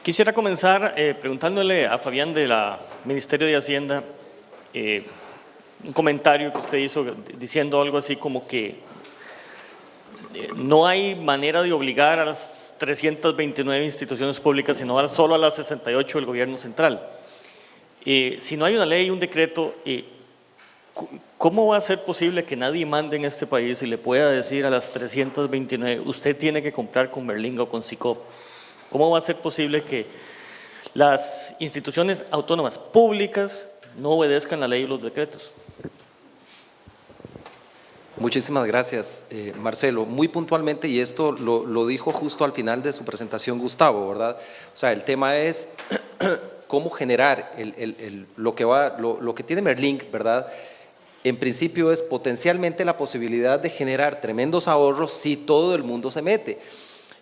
Quisiera comenzar preguntándole a Fabián del Ministerio de Hacienda un comentario que usted hizo diciendo algo así como que no hay manera de obligar a las 329 instituciones públicas, sino solo a las 68 del gobierno central. Si no hay una ley, un decreto, ¿cómo va a ser posible que nadie mande en este país y le pueda decir a las 329, usted tiene que comprar con Berlinga o con SICOP? ¿Cómo va a ser posible que las instituciones autónomas públicas no obedezcan la ley y los decretos? Muchísimas gracias, Marcelo. Muy puntualmente, y esto lo dijo justo al final de su presentación Gustavo, ¿verdad? O sea, el tema es cómo generar lo que tiene Merlink, ¿verdad? En principio es potencialmente la posibilidad de generar tremendos ahorros si todo el mundo se mete.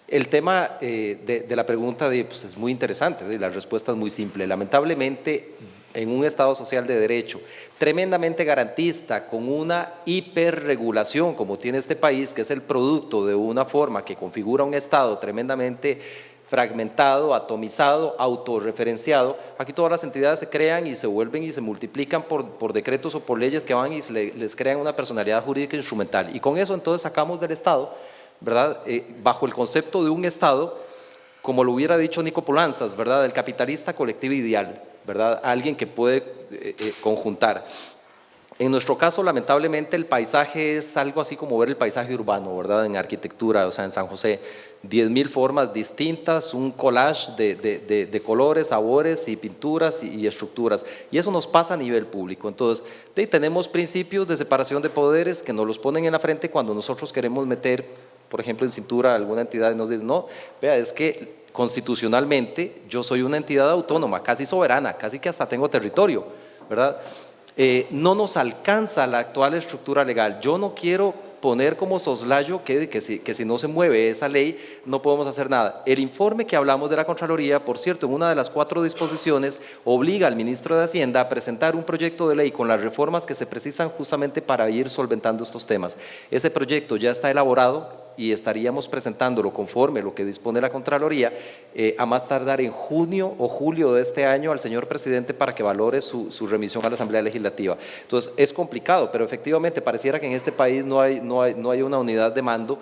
El tema de la pregunta pues es muy interesante, y la respuesta es muy simple. Lamentablemente, en un Estado social de derecho tremendamente garantista, con una hiperregulación como tiene este país, que es el producto de una forma que configura un Estado tremendamente fragmentado, atomizado, autorreferenciado, aquí todas las entidades se crean y se vuelven y se multiplican por decretos o por leyes que van y les crean una personalidad jurídica instrumental. Y con eso entonces sacamos del Estado, ¿verdad? Bajo el concepto de un Estado, como lo hubiera dicho Nico Polanzas, ¿verdad? El capitalista colectivo ideal, ¿verdad? Alguien que puede conjuntar. En nuestro caso, lamentablemente, el paisaje es algo así como ver el paisaje urbano, ¿verdad? En arquitectura, o sea, en San José, 10.000 formas distintas, un collage de colores, sabores y pinturas y estructuras. Y eso nos pasa a nivel público. Entonces, tenemos principios de separación de poderes que nos los ponen en la frente cuando nosotros queremos meter, por ejemplo, en cintura a alguna entidad y nos dicen, no, vea, es que constitucionalmente yo soy una entidad autónoma, casi soberana, casi que hasta tengo territorio, ¿verdad? No nos alcanza la actual estructura legal. Yo no quiero poner como soslayo que si no se mueve esa ley no podemos hacer nada. El informe que hablamos de la Contraloría, por cierto, en una de las 4 disposiciones, obliga al ministro de Hacienda a presentar un proyecto de ley con las reformas que se precisan justamente para ir solventando estos temas. Ese proyecto ya está elaborado y estaríamos presentándolo conforme lo que dispone la Contraloría a más tardar en junio o julio de este año al señor presidente para que valore su remisión a la Asamblea Legislativa. Entonces, es complicado, pero efectivamente pareciera que en este país no hay una unidad de mando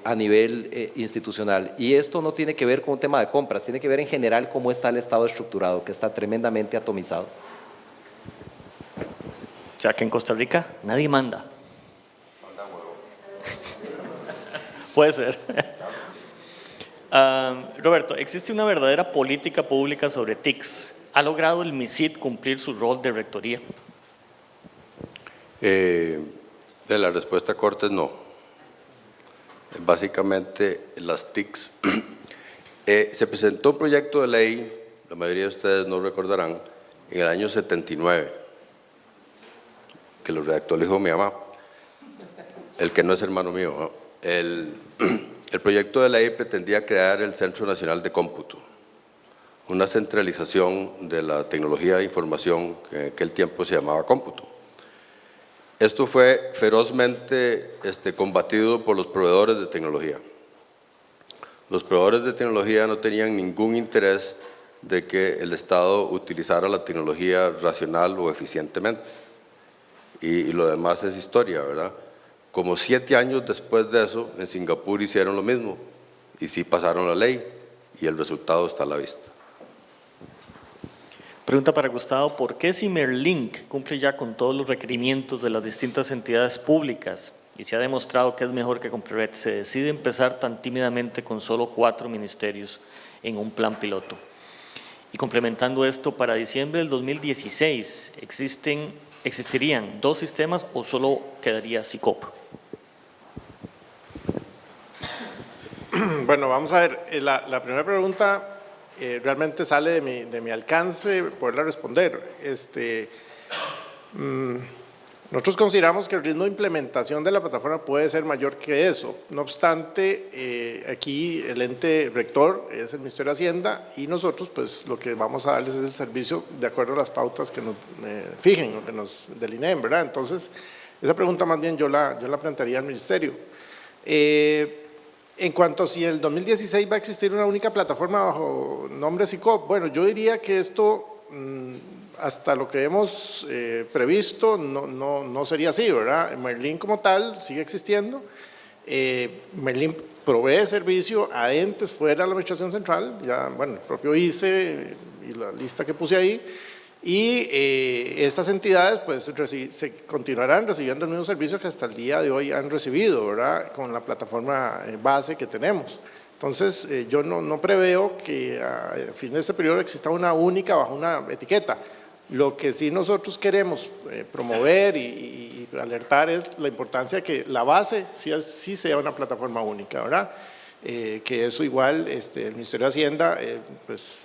a nivel institucional. Y esto no tiene que ver con un tema de compras, tiene que ver en general cómo está el Estado estructurado, que está tremendamente atomizado. O sea, que en Costa Rica nadie manda. Puede ser. Roberto, ¿existe una verdadera política pública sobre TICs? ¿Ha logrado el MISID cumplir su rol de rectoría? La respuesta corta es no. Básicamente, las TICs. Se presentó un proyecto de ley, la mayoría de ustedes no recordarán, en el año 79, que lo redactó el hijo de mi mamá, el que no es hermano mío, ¿no? El proyecto de ley pretendía crear el Centro Nacional de Cómputo, una centralización de la tecnología de información que en aquel tiempo se llamaba cómputo. Esto fue ferozmente combatido por los proveedores de tecnología. Los proveedores de tecnología no tenían ningún interés de que el Estado utilizara la tecnología racional o eficientemente. Y lo demás es historia, ¿verdad? Como 7 años después de eso, en Singapur hicieron lo mismo y sí pasaron la ley y el resultado está a la vista. Pregunta para Gustavo, ¿por qué si Merlink cumple ya con todos los requerimientos de las distintas entidades públicas y se ha demostrado que es mejor que Comprevet, se decide empezar tan tímidamente con solo 4 ministerios en un plan piloto? Y complementando esto, para diciembre del 2016, ¿existirían 2 sistemas o solo quedaría SICOP? Bueno, vamos a ver, la primera pregunta realmente sale de mi alcance poderla responder. Nosotros consideramos que el ritmo de implementación de la plataforma puede ser mayor que eso. No obstante, aquí el ente rector es el Ministerio de Hacienda y nosotros pues lo que vamos a darles es el servicio de acuerdo a las pautas que nos fijen, que nos delineen, ¿verdad? Entonces, esa pregunta más bien yo la plantearía al Ministerio. En cuanto a si el 2016 va a existir una única plataforma bajo nombre SICOP, bueno, yo diría que esto, hasta lo que hemos previsto, no sería así, ¿verdad? Merlin como tal sigue existiendo. Merlin provee servicio a entes fuera de la administración central, ya, bueno, el propio ICE y la lista que puse ahí, y estas entidades pues se continuarán recibiendo el mismo servicio que hasta el día de hoy han recibido, ¿verdad? Con la plataforma base que tenemos. Entonces, yo no preveo que a fin de este periodo exista una única bajo una etiqueta. Lo que sí nosotros queremos promover y alertar es la importancia de que la base sí sea una plataforma única, ¿verdad? Que eso igual el Ministerio de Hacienda pues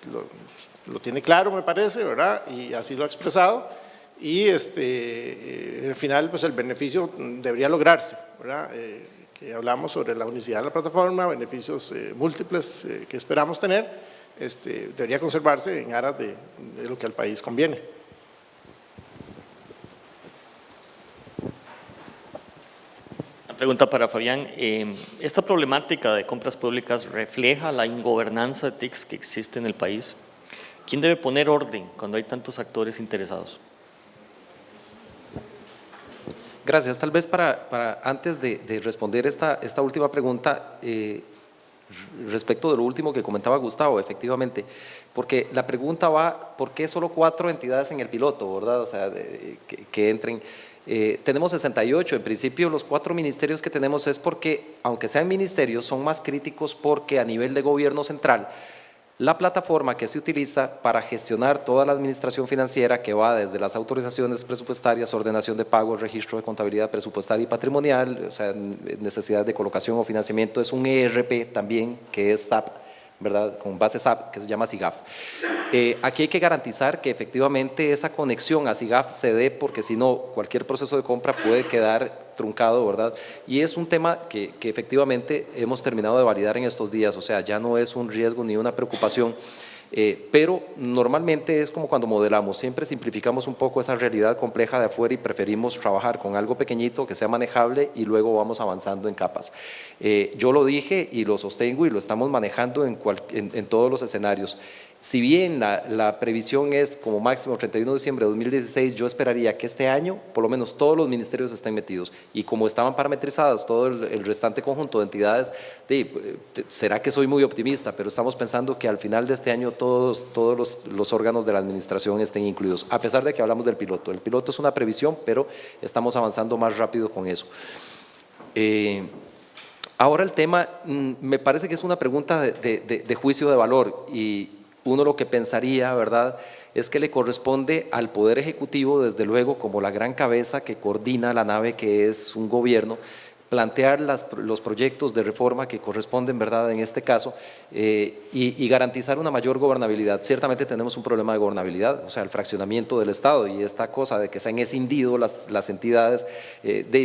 lo tiene claro, me parece, ¿verdad? Y así lo ha expresado. Y al final pues el beneficio debería lograrse, ¿verdad? Que hablamos sobre la unicidad de la plataforma, beneficios múltiples que esperamos tener, debería conservarse en aras de lo que al país conviene. Una pregunta para Fabián. ¿Esta problemática de compras públicas refleja la ingobernanza de TICs que existe en el país? ¿Quién debe poner orden cuando hay tantos actores interesados? Gracias. Tal vez antes de responder esta última pregunta, respecto de lo último que comentaba Gustavo, efectivamente, porque la pregunta va, ¿por qué solo 4 entidades en el piloto, verdad? O sea, que entren. Tenemos 68, en principio los 4 ministerios que tenemos es porque, aunque sean ministerios, son más críticos porque a nivel de gobierno central, la plataforma que se utiliza para gestionar toda la administración financiera que va desde las autorizaciones presupuestarias, ordenación de pagos, registro de contabilidad presupuestaria y patrimonial, o sea, necesidad de colocación o financiamiento, es un ERP también que es SAP, ¿verdad? Con base SAP que se llama SIGAF. Aquí hay que garantizar que efectivamente esa conexión a SIGAF se dé porque si no cualquier proceso de compra puede quedar truncado, ¿verdad? Y es un tema que efectivamente hemos terminado de validar en estos días, o sea, ya no es un riesgo ni una preocupación, pero normalmente es como cuando modelamos, siempre simplificamos un poco esa realidad compleja de afuera y preferimos trabajar con algo pequeñito que sea manejable y luego vamos avanzando en capas. Yo lo dije y lo sostengo y lo estamos manejando en todos los escenarios. Si bien la previsión es como máximo 31 de diciembre de 2016, yo esperaría que este año por lo menos todos los ministerios estén metidos y como estaban parametrizados todo el restante conjunto de entidades, será que soy muy optimista, pero estamos pensando que al final de este año todos los órganos de la administración estén incluidos, a pesar de que hablamos del piloto. El piloto es una previsión, pero estamos avanzando más rápido con eso. Ahora el tema, me parece que es una pregunta de juicio de valor y uno lo que pensaría, ¿verdad?, es que le corresponde al Poder Ejecutivo, desde luego, como la gran cabeza que coordina la nave que es un gobierno, plantear los proyectos de reforma que corresponden, ¿verdad?, en este caso, y garantizar una mayor gobernabilidad. Ciertamente tenemos un problema de gobernabilidad, o sea, el fraccionamiento del Estado y esta cosa de que se han escindido las entidades,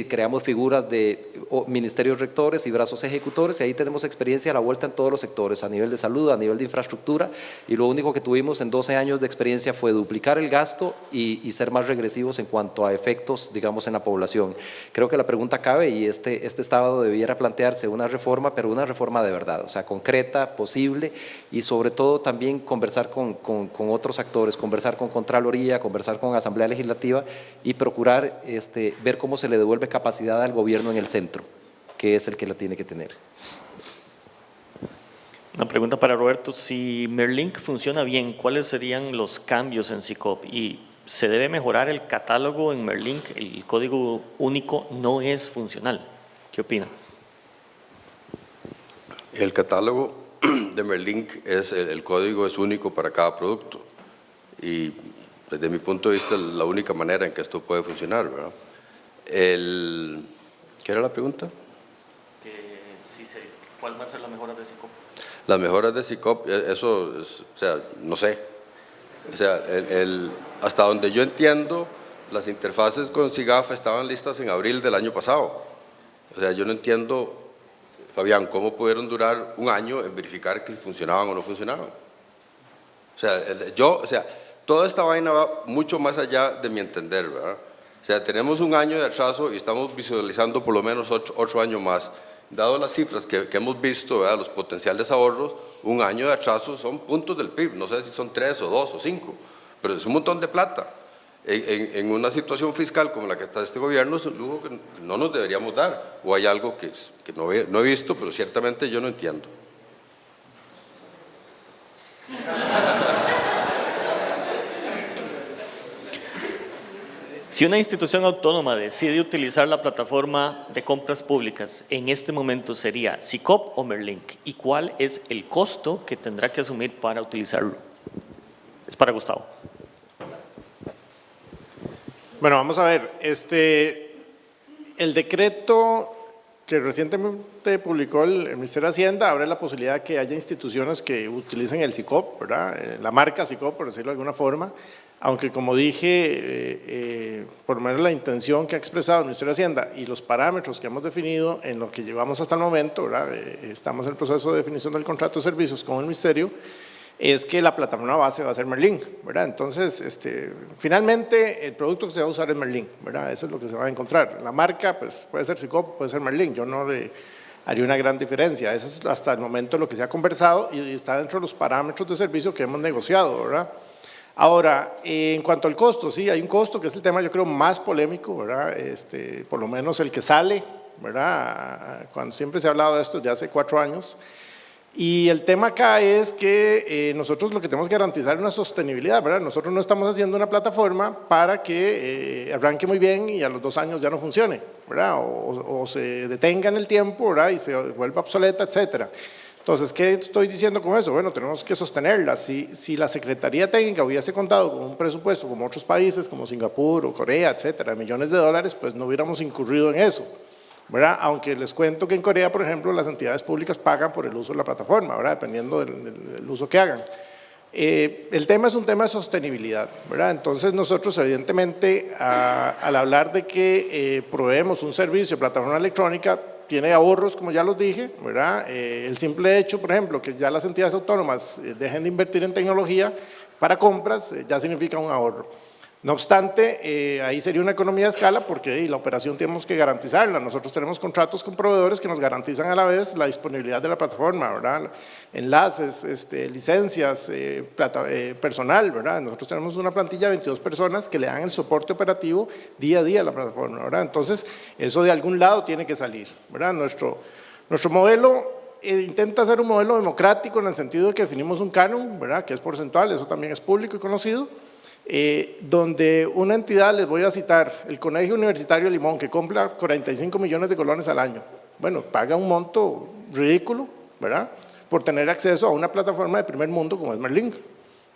creamos figuras de ministerios rectores y brazos ejecutores y ahí tenemos experiencia a la vuelta en todos los sectores, a nivel de salud, a nivel de infraestructura, y lo único que tuvimos en 12 años de experiencia fue duplicar el gasto y ser más regresivos en cuanto a efectos, digamos, en la población. Creo que la pregunta cabe y este sábado debiera plantearse una reforma, pero una reforma de verdad, o sea, concreta, posible y sobre todo también conversar con otros actores, conversar con Contraloría, conversar con Asamblea Legislativa y procurar ver cómo se le devuelve capacidad al gobierno en el centro, que es el que la tiene que tener. Una pregunta para Roberto, si Merlink funciona bien, ¿cuáles serían los cambios en SICOP? Y ¿se debe mejorar el catálogo en Merlink? El código único no es funcional. ¿Qué opina? El catálogo de Merlink, el código es único para cada producto y desde mi punto de vista es la única manera en que esto puede funcionar, ¿verdad? ¿Qué era la pregunta? ¿Cuál va a ser la mejora de SICOP? Las mejoras de SICOP, eso, o sea, no sé. O sea, hasta donde yo entiendo, las interfaces con SIGAF estaban listas en abril del año pasado. O sea, yo no entiendo, Fabián, cómo pudieron durar un año en verificar que funcionaban o no funcionaban. O sea, toda esta vaina va mucho más allá de mi entender, ¿verdad? O sea, tenemos un año de atraso y estamos visualizando por lo menos 8 años más. dado las cifras que hemos visto, ¿verdad?, los potenciales ahorros, un año de atraso son puntos del PIB, no sé si son 3 o 2 o 5, pero es un montón de plata. En una situación fiscal como la que está este gobierno, es un lujo que no nos deberíamos dar, o hay algo que no he visto, pero ciertamente yo no entiendo. Si una institución autónoma decide utilizar la plataforma de compras públicas, en este momento sería SICOP o Merlink, ¿y cuál es el costo que tendrá que asumir para utilizarlo? Es para Gustavo. Bueno, vamos a ver, el decreto que recientemente publicó el Ministerio de Hacienda abre la posibilidad de que haya instituciones que utilicen el SICOP, ¿verdad?, la marca SICOP, por decirlo de alguna forma, aunque como dije, por lo menos la intención que ha expresado el Ministerio de Hacienda y los parámetros que hemos definido en lo que llevamos hasta el momento, ¿verdad?, estamos en el proceso de definición del contrato de servicios con el Ministerio, es que la plataforma base va a ser Merlink, ¿verdad? Entonces, finalmente el producto que se va a usar es Merlink, ¿verdad? Eso es lo que se va a encontrar. La marca, pues puede ser SICOP, puede ser Merlink, yo no le haría una gran diferencia. Eso es hasta el momento lo que se ha conversado y está dentro de los parámetros de servicio que hemos negociado, ¿verdad? Ahora, en cuanto al costo, sí, hay un costo que es el tema, yo creo, más polémico, ¿verdad? Por lo menos el que sale, ¿verdad? Cuando siempre se ha hablado de esto desde hace 4 años. Y el tema acá es que nosotros lo que tenemos que garantizar es una sostenibilidad, ¿verdad? Nosotros no estamos haciendo una plataforma para que arranque muy bien y a los 2 años ya no funcione, ¿verdad? O se detenga en el tiempo, ¿verdad?, y se vuelva obsoleta, etcétera. Entonces, ¿qué estoy diciendo con eso? Bueno, tenemos que sostenerla. Si la Secretaría Técnica hubiese contado con un presupuesto como otros países, como Singapur o Corea, etcétera, millones de dólares, pues no hubiéramos incurrido en eso, ¿verdad? Aunque les cuento que en Corea, por ejemplo, las entidades públicas pagan por el uso de la plataforma, ¿verdad?, dependiendo del uso que hagan. El tema es un tema de sostenibilidad, ¿verdad? Entonces nosotros evidentemente al hablar de que proveemos un servicio de plataforma electrónica, tiene ahorros, como ya los dije, ¿verdad? El simple hecho, por ejemplo, que ya las entidades autónomas dejen de invertir en tecnología para compras, ya significa un ahorro. No obstante, ahí sería una economía de escala porque la operación tenemos que garantizarla. Nosotros tenemos contratos con proveedores que nos garantizan a la vez la disponibilidad de la plataforma, ¿verdad?, enlaces, licencias, personal, ¿verdad? Nosotros tenemos una plantilla de 22 personas que le dan el soporte operativo día a día a la plataforma, ¿verdad? Entonces, eso de algún lado tiene que salir, ¿verdad? Nuestro modelo intenta ser un modelo democrático en el sentido de que definimos un canon, ¿verdad?, que es porcentual, eso también es público y conocido. Donde una entidad, les voy a citar, el Colegio Universitario de Limón, que compra 45 millones de colones al año, bueno, paga un monto ridículo, ¿verdad?, por tener acceso a una plataforma de primer mundo como es Merlink,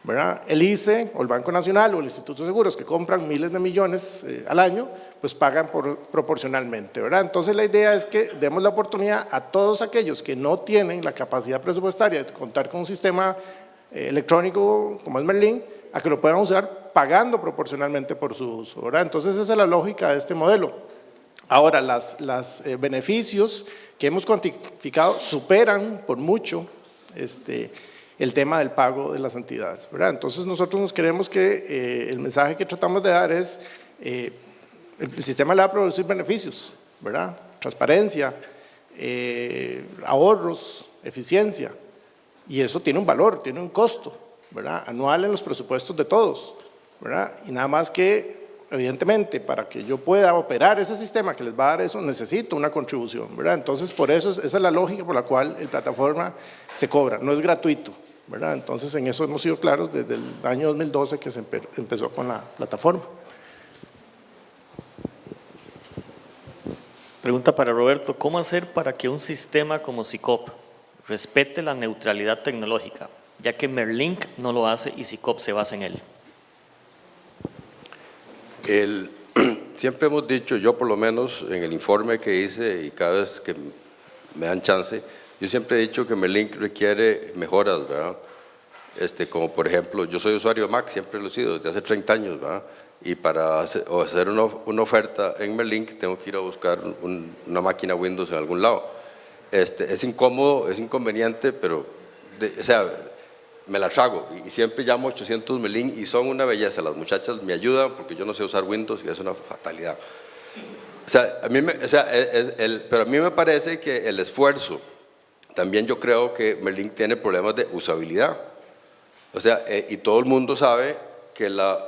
¿verdad? El ICE o el Banco Nacional o el Instituto de Seguros, que compran miles de millones al año, pues pagan proporcionalmente, ¿verdad? Entonces la idea es que demos la oportunidad a todos aquellos que no tienen la capacidad presupuestaria de contar con un sistema electrónico como es Merlink, a que lo puedan usar pagando proporcionalmente por su uso, ¿verdad? Entonces esa es la lógica de este modelo. Ahora, los beneficios que hemos cuantificado superan por mucho el tema del pago de las entidades, ¿verdad? Entonces nosotros nos creemos que el mensaje que tratamos de dar es el sistema le va a producir beneficios, ¿verdad? Transparencia, ahorros, eficiencia, y eso tiene un valor, tiene un costo, ¿verdad?, anual en los presupuestos de todos, ¿verdad? Y nada más que, evidentemente, para que yo pueda operar ese sistema que les va a dar eso, necesito una contribución, ¿verdad? Entonces, por eso, esa es la lógica por la cual la plataforma se cobra, no es gratuito, ¿verdad? Entonces, en eso hemos sido claros desde el año 2012 que se empezó con la plataforma. Pregunta para Roberto, ¿cómo hacer para que un sistema como SICOP respete la neutralidad tecnológica, ya que Merlink no lo hace y SICOP se basa en él? Siempre hemos dicho, yo por lo menos en el informe que hice y cada vez que me dan chance, yo siempre he dicho que Merlink requiere mejoras, ¿verdad? Como por ejemplo, yo soy usuario de Mac, siempre lo he sido, desde hace 30 años, ¿verdad? Y para hacer una oferta en Merlink tengo que ir a buscar una máquina Windows en algún lado. Es incómodo, es inconveniente, pero, o sea, me la trago y siempre llamo 800 Merlink y son una belleza. Las muchachas me ayudan porque yo no sé usar Windows y es una fatalidad. O sea, pero a mí me parece que el esfuerzo, también yo creo que Merlink tiene problemas de usabilidad. O sea, y todo el mundo sabe que la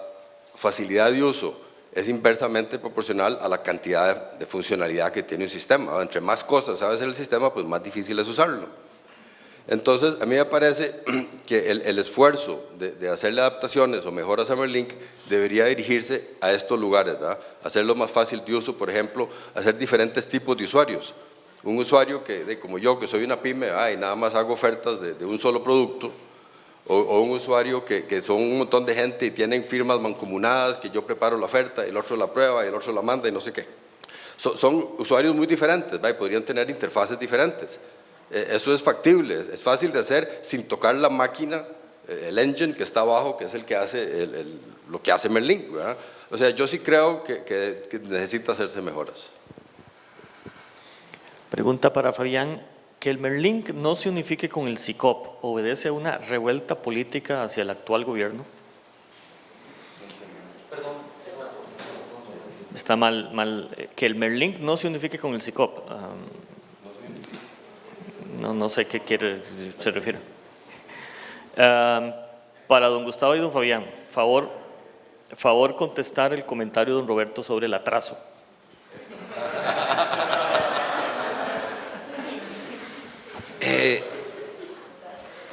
facilidad de uso es inversamente proporcional a la cantidad de funcionalidad que tiene un sistema. Entre más cosas sabe hacer el sistema, pues más difícil es usarlo. Entonces, a mí me parece que el esfuerzo de hacerle adaptaciones o mejoras a Merlink debería dirigirse a estos lugares, ¿verdad? Hacerlo más fácil de uso, por ejemplo, hacer diferentes tipos de usuarios. Un usuario como yo, que soy una pyme, y nada más hago ofertas de un solo producto, o un usuario que son un montón de gente y tienen firmas mancomunadas, que yo preparo la oferta, el otro la prueba, y el otro la manda y no sé qué. Son usuarios muy diferentes, ¿verdad? Y podrían tener interfaces diferentes. Eso es factible, es fácil de hacer sin tocar la máquina, el engine que está abajo, que es el que hace lo que hace Merlink, ¿verdad? O sea, yo sí creo que necesita hacerse mejoras. Pregunta para Fabián: que el Merlink no se unifique con el SICOP, ¿obedece a una revuelta política hacia el actual gobierno? Está mal, que el Merlink no se unifique con el SICOP. No sé qué se refiere. Para don Gustavo y don Fabián, favor contestar el comentario de don Roberto sobre el atraso.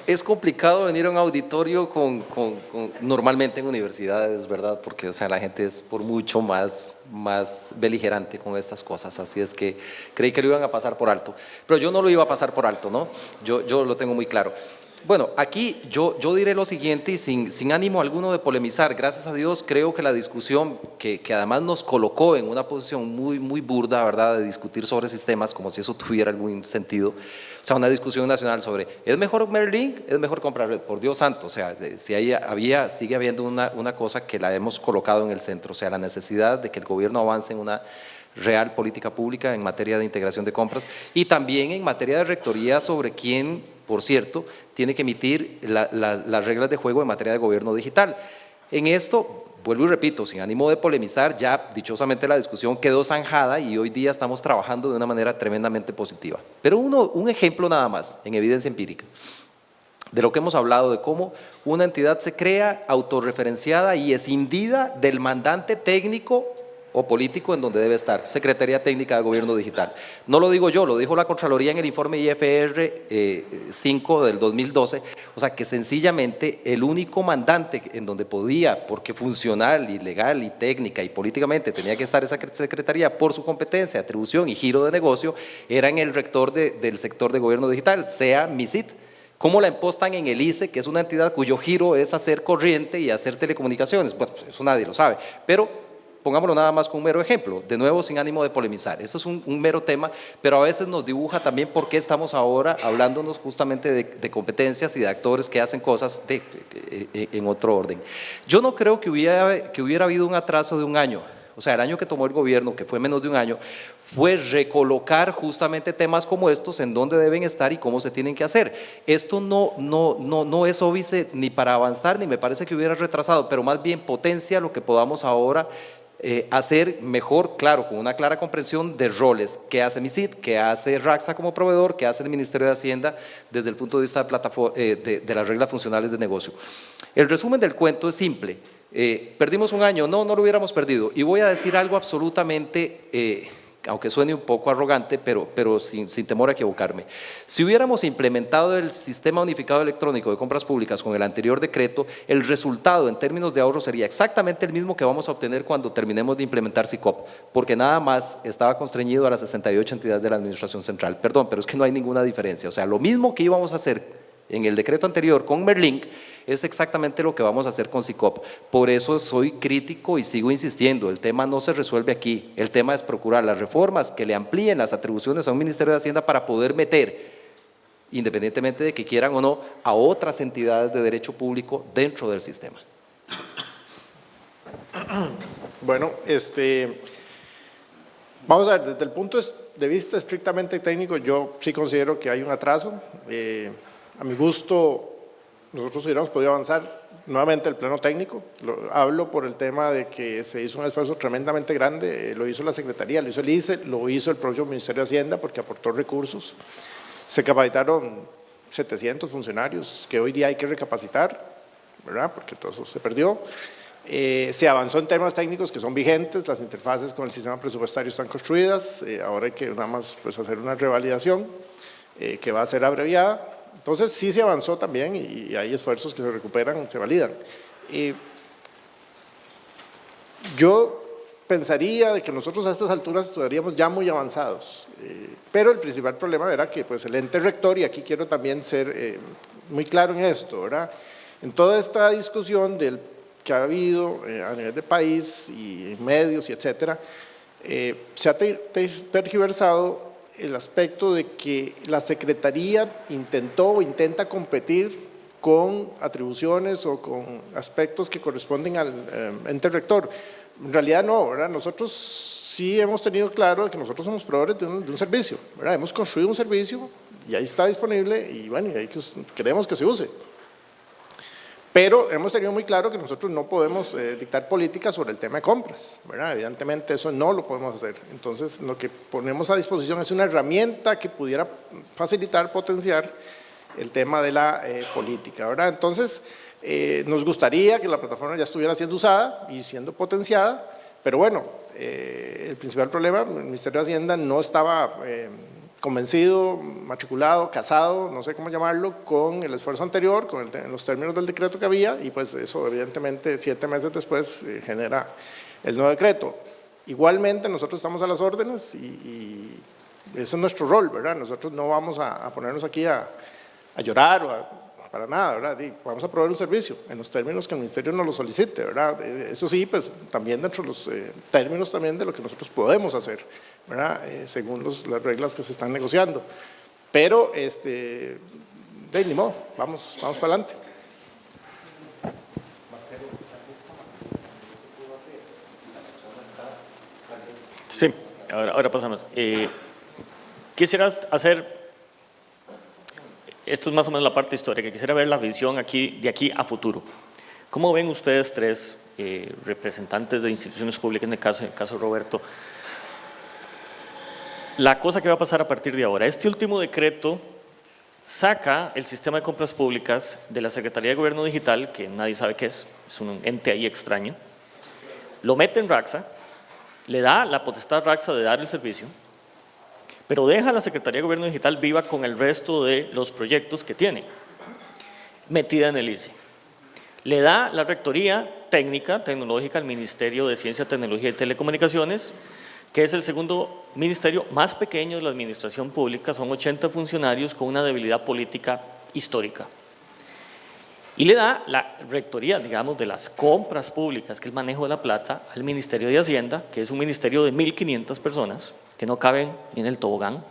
Es complicado venir a un auditorio normalmente en universidades, ¿verdad? Porque, o sea, la gente es por mucho más beligerante con estas cosas, así es que creí que lo iban a pasar por alto, pero yo no lo iba a pasar por alto, ¿no? Yo lo tengo muy claro. Bueno, aquí yo diré lo siguiente y sin ánimo alguno de polemizar. Gracias a Dios creo que la discusión que además nos colocó en una posición muy burda, ¿verdad?, de discutir sobre sistemas, como si eso tuviera algún sentido. O sea, una discusión nacional sobre, ¿es mejor Merlink? ¿Es mejor comprar red? Por Dios santo, o sea, sigue habiendo una cosa que la hemos colocado en el centro, o sea, la necesidad de que el gobierno avance en una real política pública en materia de integración de compras y también en materia de rectoría sobre quién, por cierto, tiene que emitir las reglas de juego en materia de gobierno digital. En esto, vuelvo y repito, sin ánimo de polemizar, ya dichosamente la discusión quedó zanjada y hoy día estamos trabajando de una manera tremendamente positiva. Pero un ejemplo nada más, en evidencia empírica, de lo que hemos hablado, de cómo una entidad se crea autorreferenciada y escindida del mandante técnico o político en donde debe estar, Secretaría Técnica de Gobierno Digital. No lo digo yo, lo dijo la Contraloría en el informe IFR 5 del 2012, o sea que sencillamente el único mandante en donde podía, porque funcional y legal y técnica y políticamente tenía que estar esa Secretaría por su competencia, atribución y giro de negocio, era en el rector del sector de Gobierno Digital, sea MISIT. ¿Cómo la impostan en el ICE, que es una entidad cuyo giro es hacer corriente y hacer telecomunicaciones? Bueno, eso nadie lo sabe, pero pongámoslo nada más con un mero ejemplo, de nuevo sin ánimo de polemizar. Eso es un mero tema, pero a veces nos dibuja también por qué estamos ahora hablándonos justamente de competencias y de actores que hacen cosas en otro orden. Yo no creo que hubiera habido un atraso de un año. O sea, el año que tomó el gobierno, que fue menos de un año, fue recolocar justamente temas como estos en dónde deben estar y cómo se tienen que hacer. Esto no es óbice ni para avanzar, ni me parece que hubiera retrasado, pero más bien potencia lo que podamos ahora hacer mejor, claro, con una clara comprensión de roles, qué hace MISIT, qué hace RACSA como proveedor, qué hace el Ministerio de Hacienda desde el punto de vista de las reglas funcionales de negocio. El resumen del cuento es simple. ¿Perdimos un año? No lo hubiéramos perdido. Y voy a decir algo absolutamente, aunque suene un poco arrogante, pero sin temor a equivocarme. Si hubiéramos implementado el Sistema Unificado Electrónico de Compras Públicas con el anterior decreto, el resultado en términos de ahorro sería exactamente el mismo que vamos a obtener cuando terminemos de implementar SICOP, porque nada más estaba constreñido a las 68 entidades de la Administración Central. Perdón, pero es que no hay ninguna diferencia. O sea, lo mismo que íbamos a hacer en el decreto anterior con Merlink es exactamente lo que vamos a hacer con SICOP. Por eso soy crítico y sigo insistiendo, el tema no se resuelve aquí, el tema es procurar las reformas que le amplíen las atribuciones a un Ministerio de Hacienda para poder meter, independientemente de que quieran o no, a otras entidades de derecho público dentro del sistema. Bueno, vamos a ver, desde el punto de vista estrictamente técnico, yo sí considero que hay un atraso. A mi gusto, nosotros hubiéramos podido avanzar nuevamente el plano técnico. Hablo por el tema de que se hizo un esfuerzo tremendamente grande, lo hizo la Secretaría, lo hizo el ICE, lo hizo el propio Ministerio de Hacienda porque aportó recursos. Se capacitaron 700 funcionarios que hoy día hay que recapacitar, ¿verdad? Porque todo eso se perdió. Se avanzó en temas técnicos que son vigentes, las interfaces con el sistema presupuestario están construidas, ahora hay que nada más pues, hacer una revalidación que va a ser abreviada. Entonces sí se avanzó también y hay esfuerzos que se recuperan, se validan. Yo pensaría de que nosotros a estas alturas estaríamos ya muy avanzados, pero el principal problema era que pues, el ente rector, y aquí quiero también ser muy claro en esto, ¿verdad? En toda esta discusión que ha habido a nivel de país y medios y etcétera, se ha tergiversado el aspecto de que la Secretaría intentó o intenta competir con atribuciones o con aspectos que corresponden al ente rector. En realidad no, ¿verdad? Nosotros sí hemos tenido claro que nosotros somos proveedores de un servicio, ¿verdad? Hemos construido un servicio y ahí está disponible y bueno, y ahí queremos que se use. Pero hemos tenido muy claro que nosotros no podemos dictar políticas sobre el tema de compras, ¿verdad? Evidentemente eso no lo podemos hacer. Entonces lo que ponemos a disposición es una herramienta que pudiera facilitar, potenciar el tema de la política, ¿verdad? Entonces nos gustaría que la plataforma ya estuviera siendo usada y siendo potenciada, pero bueno, el principal problema, el Ministerio de Hacienda no estaba convencido, matriculado, casado, no sé cómo llamarlo, con el esfuerzo anterior, en los términos del decreto que había, y pues eso evidentemente 7 meses después genera el nuevo decreto. Igualmente nosotros estamos a las órdenes y ese es nuestro rol, ¿verdad? Nosotros no vamos a ponernos aquí a llorar para nada, ¿verdad? Y vamos a proveer un servicio en los términos que el Ministerio nos lo solicite, ¿verdad? Eso sí, pues también dentro de los términos también de lo que nosotros podemos hacer, ¿verdad? Según las reglas que se están negociando. Pero, ni modo, vamos para adelante. Sí, ahora pasamos. Quisiera hacer, esto es más o menos la parte histórica, quisiera ver la visión de aquí a futuro. ¿Cómo ven ustedes tres representantes de instituciones públicas, en el caso Roberto, la cosa que va a pasar a partir de ahora? Este último decreto saca el sistema de compras públicas de la Secretaría de Gobierno Digital, que nadie sabe qué es un ente ahí extraño, lo mete en RACSA, le da la potestad a RACSA de dar el servicio, pero deja a la Secretaría de Gobierno Digital viva con el resto de los proyectos que tiene, metida en el ICE. Le da la rectoría técnica, tecnológica al Ministerio de Ciencia, Tecnología y Telecomunicaciones, que es el segundo ministerio más pequeño de la administración pública, son 80 funcionarios con una debilidad política histórica. Y le da la rectoría, digamos, de las compras públicas, que es el manejo de la plata, al Ministerio de Hacienda, que es un ministerio de 1.500 personas, que no caben ni en el tobogán.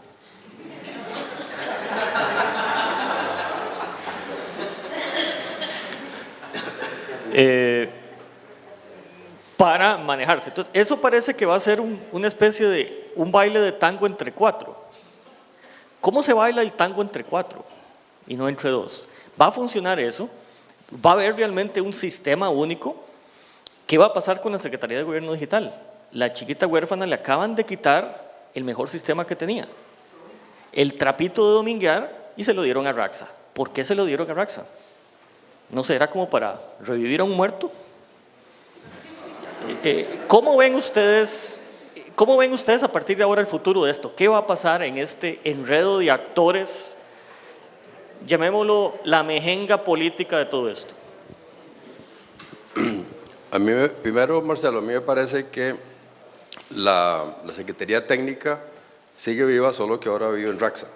Para manejarse. Entonces, eso parece que va a ser una especie de un baile de tango entre 4. ¿Cómo se baila el tango entre 4 y no entre 2? ¿Va a funcionar eso? ¿Va a haber realmente un sistema único? ¿Qué va a pasar con la Secretaría de Gobierno Digital? La chiquita huérfana le acaban de quitar el mejor sistema que tenía, el trapito de dominguear, y se lo dieron a RACSA. ¿Por qué se lo dieron a RACSA? ¿No será como para revivir a un muerto? ¿Cómo ven ustedes a partir de ahora el futuro de esto? ¿Qué va a pasar en este enredo de actores, llamémoslo la mejenga política de todo esto? Primero, Marcelo, a mí me parece que la Secretaría Técnica sigue viva, solo que ahora vive en RACSA.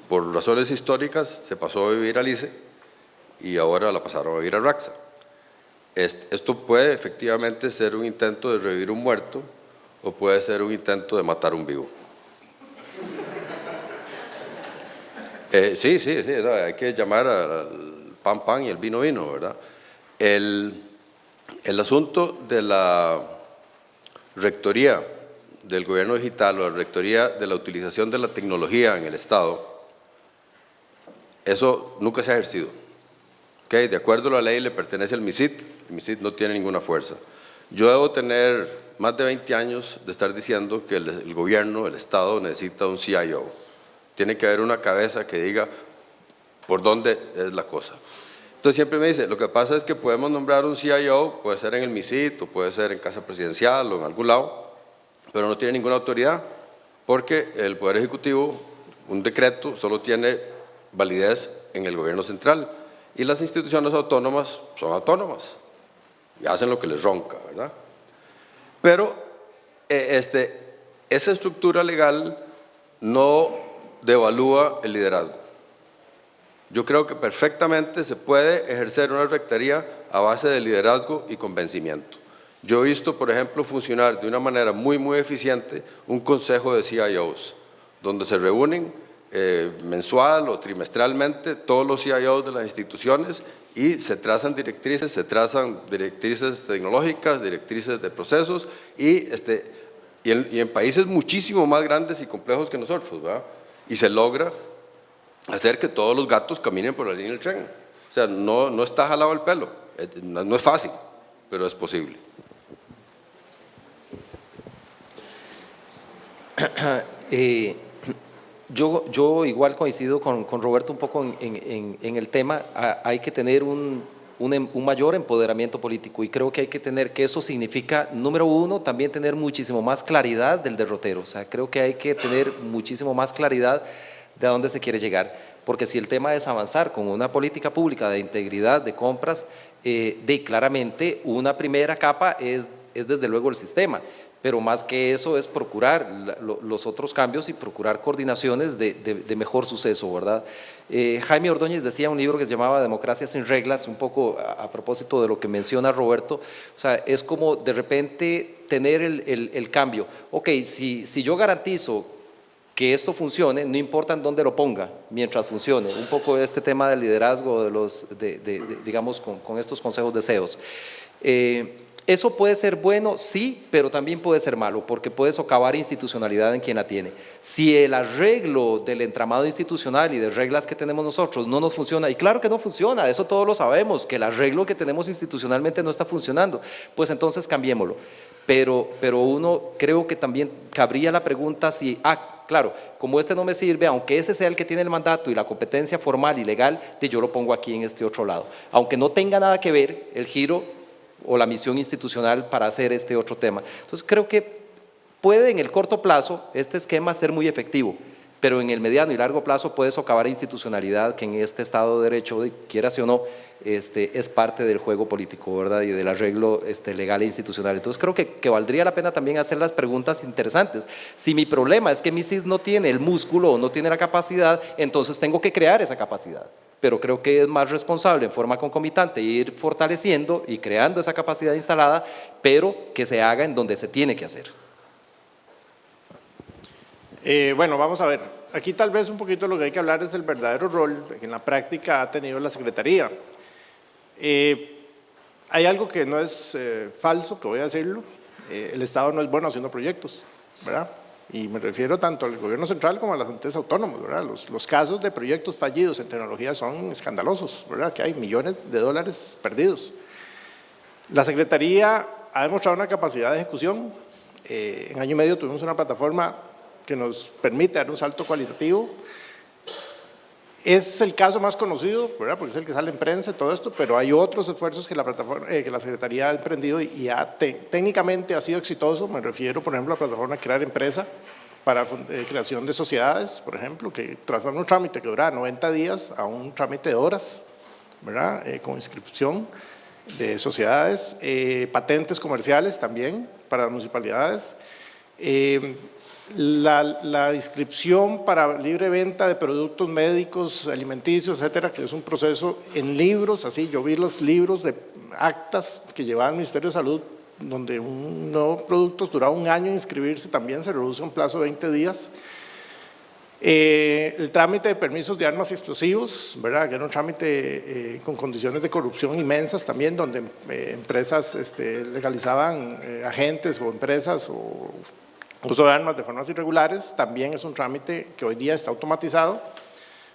Por razones históricas se pasó a vivir al ICE y ahora la pasaron a vivir a RACSA. Esto puede efectivamente ser un intento de revivir un muerto o puede ser un intento de matar un vivo. Sí, hay que llamar al pan pan y el vino vino, ¿verdad? El asunto de la rectoría del gobierno digital o la rectoría de la utilización de la tecnología en el Estado Eso nunca se ha ejercido. ¿Okay? De acuerdo a la ley le pertenece al MISIT, el MISIT no tiene ninguna fuerza. Yo debo tener más de 20 años de estar diciendo que el gobierno, el Estado necesita un CIO. Tiene que haber una cabeza que diga por dónde es la cosa. Entonces siempre me dice, lo que pasa es que podemos nombrar un CIO, puede ser en el MISIT o puede ser en Casa Presidencial o en algún lado, pero no tiene ninguna autoridad, porque el Poder Ejecutivo, un decreto, solo tiene validez en el gobierno central y las instituciones autónomas son autónomas y hacen lo que les ronca, ¿verdad? Pero esa estructura legal no devalúa el liderazgo. Yo creo que perfectamente se puede ejercer una rectoría a base de liderazgo y convencimiento. Yo he visto, por ejemplo, funcionar de una manera muy eficiente un consejo de CIOs, donde se reúnen mensual o trimestralmente todos los CIOs de las instituciones y se trazan directrices tecnológicas, directrices de procesos y en países muchísimo más grandes y complejos que nosotros, ¿verdad? Y se logra hacer que todos los gatos caminen por la línea del tren. O sea, no está jalado el pelo, no es fácil, pero es posible. Yo igual coincido con Roberto un poco en el tema. Hay que tener un mayor empoderamiento político y creo que hay que tener, que eso significa, número uno, también tener muchísimo más claridad del derrotero. O sea, creo que hay que tener muchísimo más claridad de a dónde se quiere llegar, porque si el tema es avanzar con una política pública de integridad, de compras, claramente una primera capa es desde luego el sistema, pero más que eso es procurar los otros cambios y procurar coordinaciones de mejor suceso, ¿verdad? Jaime Ordóñez decía un libro que se llamaba Democracia sin reglas, un poco a propósito de lo que menciona Roberto. O sea, es como de repente tener el cambio. Ok, si yo garantizo que esto funcione, no importa en dónde lo ponga, mientras funcione. Un poco este tema del liderazgo, digamos, con estos consejos de CEOs. Eso puede ser bueno, sí, pero también puede ser malo, porque puede socavar institucionalidad en quien la tiene. Si el arreglo del entramado institucional y de reglas que tenemos nosotros no nos funciona, y claro que no funciona, eso todos lo sabemos, que el arreglo que tenemos institucionalmente no está funcionando, pues entonces cambiémoslo. Pero uno, creo que también cabría la pregunta si, claro, como este no me sirve, aunque ese sea el que tiene el mandato y la competencia formal y legal, yo lo pongo aquí en este otro lado. Aunque no tenga nada que ver el giro o la misión institucional para hacer este otro tema. Entonces creo que puede en el corto plazo este esquema ser muy efectivo, pero en el mediano y largo plazo puede socavar institucionalidad que en este Estado de Derecho, quiera o no, es parte del juego político, ¿verdad? Y del arreglo legal e institucional. Entonces creo que valdría la pena también hacer las preguntas interesantes. Si mi problema es que mi CID no tiene el músculo o no tiene la capacidad, entonces tengo que crear esa capacidad. Pero creo que es más responsable en forma concomitante ir fortaleciendo y creando esa capacidad instalada, pero que se haga en donde se tiene que hacer. Bueno, vamos a ver. Aquí tal vez un poquito lo que hay que hablar es el verdadero rol que en la práctica ha tenido la Secretaría. Hay algo que no es falso, que voy a decirlo. El Estado no es bueno haciendo proyectos, ¿verdad? Y me refiero tanto al gobierno central como a las entes autónomas, ¿verdad? Los casos de proyectos fallidos en tecnología son escandalosos, ¿verdad? Que hay millones de dólares perdidos. La Secretaría ha demostrado una capacidad de ejecución. En año y medio tuvimos una plataforma que nos permite dar un salto cualitativo. Es el caso más conocido, ¿verdad? Porque es el que sale en prensa y todo esto, pero hay otros esfuerzos que la Secretaría ha emprendido y técnicamente ha sido exitoso. Me refiero, por ejemplo, a la plataforma Crear Empresa para creación de sociedades, por ejemplo, que transforma un trámite que dura 90 días a un trámite de horas, ¿verdad? Con inscripción de sociedades, patentes comerciales también para las municipalidades. La inscripción para libre venta de productos médicos, alimenticios, etcétera, que es un proceso en libros, así yo vi los libros de actas que llevaba el Ministerio de Salud, donde un nuevo producto duraba un año inscribirse, también se reduce a un plazo de 20 días. El trámite de permisos de armas y explosivos, ¿verdad? Que era un trámite con condiciones de corrupción inmensas también, donde empresas legalizaban agentes o empresas o uso de armas de formas irregulares. También es un trámite que hoy día está automatizado.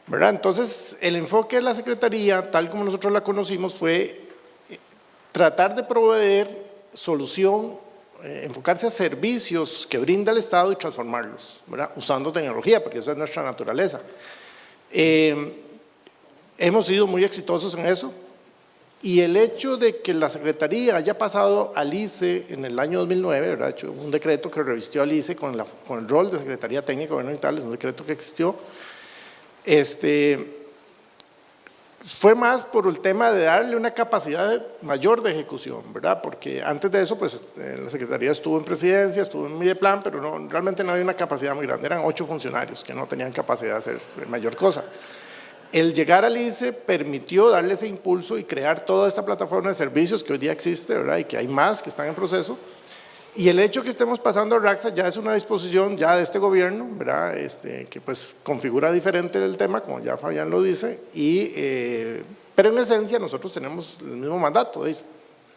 ¿verdad? Entonces, el enfoque de la Secretaría, tal como nosotros la conocimos, fue tratar de proveer solución, enfocarse a servicios que brinda el Estado y transformarlos, ¿verdad? Usando tecnología, porque eso es nuestra naturaleza. Hemos sido muy exitosos en eso, y el hecho de que la Secretaría haya pasado al ICE en el año 2009, ¿verdad? Hecho un decreto que revistió al ICE con el rol de Secretaría Técnica Gubernamental, es un decreto que existió, fue más por el tema de darle una capacidad mayor de ejecución, ¿verdad? Porque antes de eso, pues la Secretaría estuvo en presidencia, estuvo en Mideplan, pero realmente no había una capacidad muy grande, eran 8 funcionarios que no tenían capacidad de hacer mayor cosa. El llegar al ICE permitió darle ese impulso y crear toda esta plataforma de servicios que hoy día existe, ¿verdad? Y que hay más que están en proceso. Y el hecho que estemos pasando a RACSA ya es una disposición ya de este gobierno, ¿verdad? Que pues configura diferente el tema, como ya Fabián lo dice, pero en esencia nosotros tenemos el mismo mandato, dice,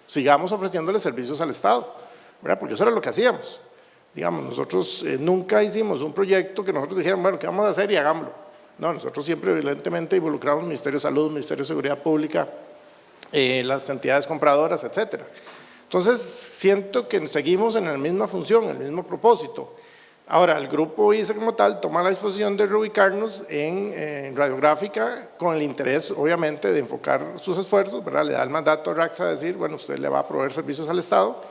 sigamos ofreciéndole servicios al Estado, ¿verdad? Porque eso era lo que hacíamos. Digamos, nosotros nunca hicimos un proyecto que nosotros dijéramos, bueno, ¿qué vamos a hacer? Y hagámoslo. No, nosotros siempre evidentemente involucramos el Ministerio de Salud, Ministerio de Seguridad Pública, las entidades compradoras, etcétera. Entonces, siento que seguimos en la misma función, en el mismo propósito. Ahora, el grupo ICE como tal toma la disposición de reubicarnos en radiográfica con el interés, obviamente, de enfocar sus esfuerzos, ¿verdad? Le da el mandato a RACSA a decir, bueno, usted le va a proveer servicios al Estado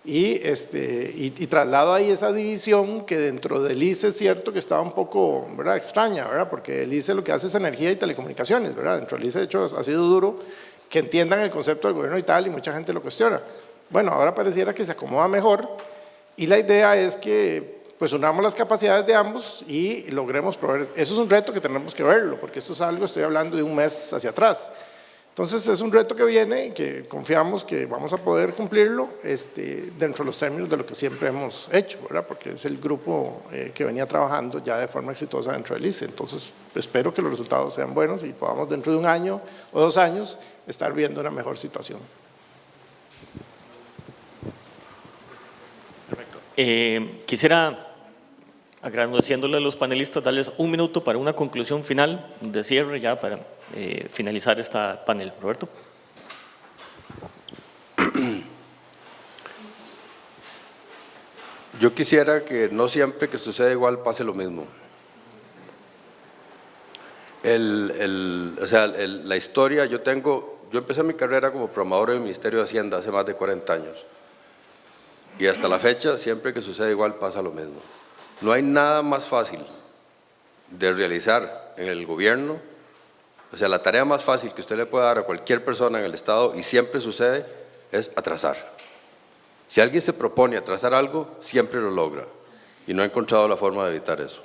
y traslado ahí esa división que dentro del ICE es cierto que estaba un poco, ¿verdad? Extraña, ¿verdad? Porque el ICE lo que hace es energía y telecomunicaciones, ¿verdad? Dentro del ICE, de hecho, ha sido duro que entiendan el concepto del gobierno y tal, y mucha gente lo cuestiona. Bueno, ahora pareciera que se acomoda mejor y la idea es que pues unamos las capacidades de ambos y logremos proveer. Eso es un reto que tenemos que verlo, porque esto es algo, estoy hablando de un mes hacia atrás. Entonces es un reto que viene y que confiamos que vamos a poder cumplirlo dentro de los términos de lo que siempre hemos hecho, ¿verdad? Porque es el grupo que venía trabajando ya de forma exitosa dentro del ICE. Entonces espero que los resultados sean buenos y podamos dentro de 1 año o 2 años estar viendo una mejor situación. Quisiera, agradeciéndole a los panelistas, darles 1 minuto para una conclusión final de cierre ya para finalizar esta panel. Roberto. Yo quisiera que no siempre que suceda igual pase lo mismo. La historia, yo empecé mi carrera como programador del Ministerio de Hacienda hace más de 40 años. Y hasta la fecha, siempre que sucede igual, pasa lo mismo. No hay nada más fácil de realizar en el gobierno, o sea, la tarea más fácil que usted le puede dar a cualquier persona en el Estado, y siempre sucede, es atrasar. Si alguien se propone atrasar algo, siempre lo logra. Y no he encontrado la forma de evitar eso.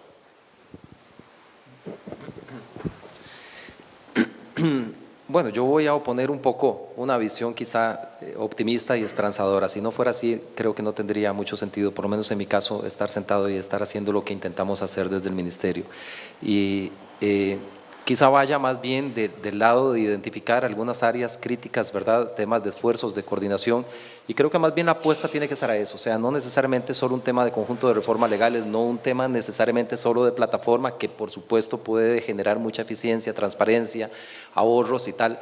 Bueno, yo voy a oponer un poco una visión quizá optimista y esperanzadora. Si no fuera así, creo que no tendría mucho sentido, por lo menos en mi caso, estar sentado y estar haciendo lo que intentamos hacer desde el Ministerio. Y quizá vaya más bien del lado de identificar algunas áreas críticas, ¿verdad? Temas de esfuerzos, de coordinación, y creo que más bien la apuesta tiene que ser a eso, o sea, no necesariamente solo un tema de conjunto de reformas legales, no un tema necesariamente solo de plataforma, que por supuesto puede generar mucha eficiencia, transparencia, ahorros y tal,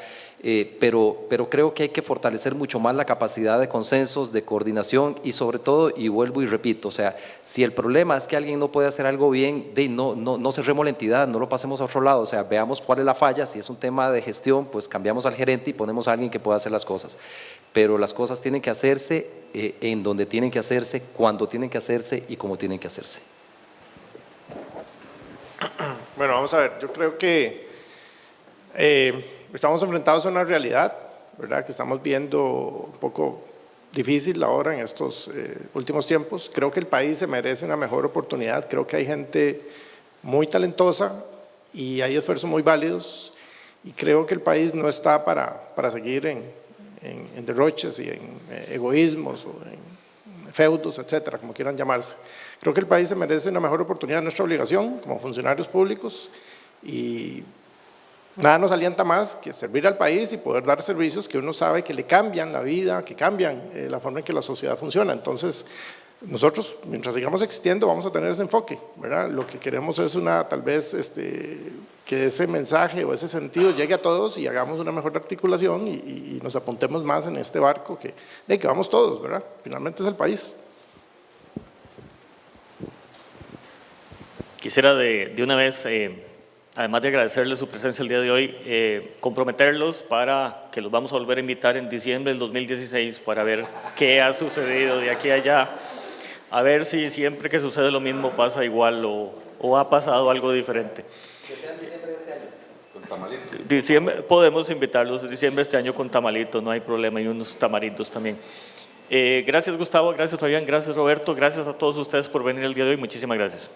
pero creo que hay que fortalecer mucho más la capacidad de consensos, de coordinación y sobre todo, y vuelvo y repito, o sea, si el problema es que alguien no puede hacer algo bien, no cerremos la entidad, no lo pasemos a otro lado, o sea, veamos cuál es la falla, si es un tema de gestión, pues cambiamos al gerente y ponemos a alguien que pueda hacer las cosas, pero las cosas tienen que hacerse en donde tienen que hacerse, cuando tienen que hacerse y cómo tienen que hacerse. Bueno, vamos a ver, yo creo que estamos enfrentados a una realidad, ¿verdad? Que estamos viendo un poco difícil ahora en estos últimos tiempos. Creo que el país se merece una mejor oportunidad, creo que hay gente muy talentosa y hay esfuerzos muy válidos y creo que el país no está para seguir en derroches y en egoísmos o en feudos, etcétera, como quieran llamarse. Creo que el país se merece una mejor oportunidad, nuestra obligación como funcionarios públicos, y nada nos alienta más que servir al país y poder dar servicios que uno sabe que le cambian la vida, que cambian la forma en que la sociedad funciona. Entonces, nosotros, mientras sigamos existiendo, vamos a tener ese enfoque, ¿verdad? Lo que queremos es tal vez que ese mensaje o ese sentido llegue a todos y hagamos una mejor articulación y nos apuntemos más en este barco de que vamos todos, ¿verdad? Finalmente es el país. Quisiera de una vez, además de agradecerles su presencia el día de hoy, comprometerlos para que los vamos a volver a invitar en diciembre del 2016 para ver qué ha sucedido de aquí a allá, a ver si siempre que sucede lo mismo pasa igual o ha pasado algo diferente. Diciembre, podemos invitarlos en diciembre de este año con tamalito, no hay problema, y unos tamarindos también. Gracias Gustavo, gracias Fabián, gracias Roberto, gracias a todos ustedes por venir el día de hoy, muchísimas gracias.